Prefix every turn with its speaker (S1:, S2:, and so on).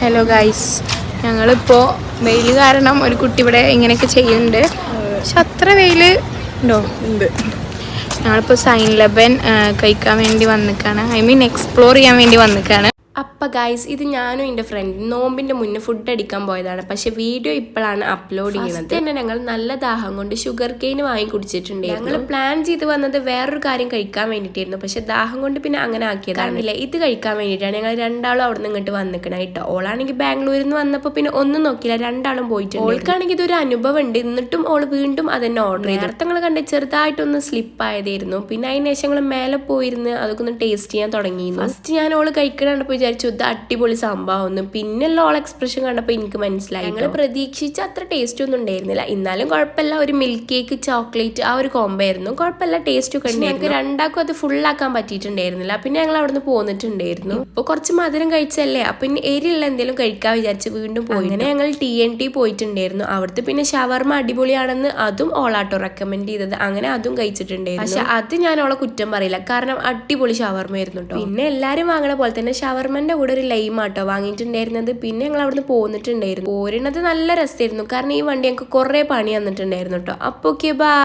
S1: Hello guys, ഞങ്ങളിപ്പോൾ വെയിൽ കാരണം ഒരു കുട്ടി ഇവിടെ ഇങ്ങനെയൊക്കെ ചെയ്യുന്നുണ്ട്. പക്ഷെ അത്ര വെയിൽ ഉണ്ടോ?
S2: ഉണ്ട്.
S1: ഞങ്ങളിപ്പോൾ സൈൻ ലബൻ കഴിക്കാൻ വേണ്ടി വന്നിക്കാണ്. ഐ മീൻ എക്സ്പ്ലോർ ചെയ്യാൻ വേണ്ടി വന്നിക്കാണ്. അപ്പം ഗൈസ്, ഇത് ഞാനും എൻ്റെ ഫ്രണ്ട് നോമ്പിൻ്റെ മുന്നേ ഫുഡ് അടിക്കാൻ പോയതാണ്. പക്ഷെ വീഡിയോ ഇപ്പോഴാണ് അപ്ലോഡ് ചെയ്യുന്നത്. തന്നെ ഞങ്ങൾ നല്ല ദാഹം കൊണ്ട് ഷുഗർ കെയിൻ വാങ്ങി കുടിച്ചിട്ടുണ്ടായിരുന്നു. ഞങ്ങൾ പ്ലാൻ ചെയ്ത് വന്നത് വേറൊരു കാര്യം കഴിക്കാൻ വേണ്ടിയിട്ടായിരുന്നു. പക്ഷെ ദാഹം കൊണ്ട് പിന്നെ അങ്ങനെ ആക്കിയതാണില്ല. ഇത് കഴിക്കാൻ വേണ്ടിയിട്ടാണ് ഞങ്ങൾ രണ്ടാളും അവിടെ നിന്ന് ഇങ്ങോട്ട് വന്നിക്കണം കേട്ടോ. ഓളാണെങ്കിൽ ബാംഗ്ലൂരിൽ നിന്ന് വന്നപ്പോൾ പിന്നെ ഒന്നും നോക്കിയില്ല, രണ്ടാളും പോയിട്ടുണ്ട്. ഓൾക്കാണെങ്കിൽ ഇതൊരു അനുഭവം ഉണ്ട്. എന്നിട്ടും ഓൾ വീണ്ടും അതെന്നെ ഓർഡർ ചെയ്തു. നേരത്തെ ഞങ്ങൾ കണ്ട് ചെറുതായിട്ടൊന്ന് സ്ലിപ്പ് ആയതായിരുന്നു. പിന്നെ അതിന് ശേഷം ഞങ്ങൾ മേലെ പോയിരുന്ന് അതൊക്കെ ഒന്ന് ടേസ്റ്റ് ചെയ്യാൻ തുടങ്ങിയിരുന്നു. ഫസ്റ്റ് ഞാൻ ഓള് കഴിക്കണപ്പോൾ വിചാരിച്ചു ഇത് അടിപൊളി സംഭവം. പിന്നെ ഓൾ എക്സ്പ്രഷൻ കണ്ടപ്പോൾ എനിക്ക് മനസ്സിലായി. ഞങ്ങൾ പ്രതീക്ഷിച്ച അത്ര ടേസ്റ്റ് ഒന്നും ഉണ്ടായിരുന്നില്ല. എന്നാലും കുഴപ്പമില്ല. ഒരു മിൽക്ക് കേക്ക് ചോക്ലേറ്റ് ആ ഒരു കോംബോ ആയിരുന്നു. കുഴപ്പമില്ല, ടേസ്റ്റ് ഒക്കെ ഉണ്ടായിരുന്നു. ഞങ്ങൾക്ക് രണ്ടാൾക്കും അത് ഫുള്ളാക്കാൻ പറ്റിയിട്ടുണ്ടായിരുന്നില്ല. പിന്നെ ഞങ്ങൾ അവിടെ നിന്ന് പോന്നിട്ടുണ്ടായിരുന്നു. ഇപ്പോൾ കുറച്ച് മധുരം കഴിച്ചല്ലേ, അപ്പൊ ഇനി എരിയുള്ള എന്തെങ്കിലും കഴിക്കാൻ വിചാരിച്ച് വീണ്ടും പോയി. അങ്ങനെ ഞങ്ങൾ TNT പോയിട്ടുണ്ടായിരുന്നു. അവിടുത്തെ പിന്നെ ഷവർമ അടിപൊളിയാണെന്ന് അതും ഓളാട്ടോ റെക്കമെൻഡ് ചെയ്തത്. അങ്ങനെ അതും കഴിച്ചിട്ടുണ്ടായിരുന്നു. പക്ഷെ അത് ഞാൻ ഓളെ കുറ്റം പറയില്ല, കാരണം അടിപൊളി ഷവർമ ആയിരുന്നു കേട്ടോ. പിന്നെ എല്ലാരും വാങ്ങണ പോലെ തന്നെ ഷവർമന്റെ കൂടെ ഒരു ലൈമാട്ടോ വാങ്ങിയിട്ടുണ്ടായിരുന്നത്. പിന്നെ ഞങ്ങൾ അവിടുന്ന് പോന്നിട്ടുണ്ടായിരുന്നു. പോരുന്നത് നല്ല രസമായിരുന്നു, കാരണം ഈ വണ്ടി ഞങ്ങൾക്ക് കുറെ പണി വന്നിട്ടുണ്ടായിരുന്നു കേട്ടോ. അപ്പൊ ഓക്കെ, ബൈ.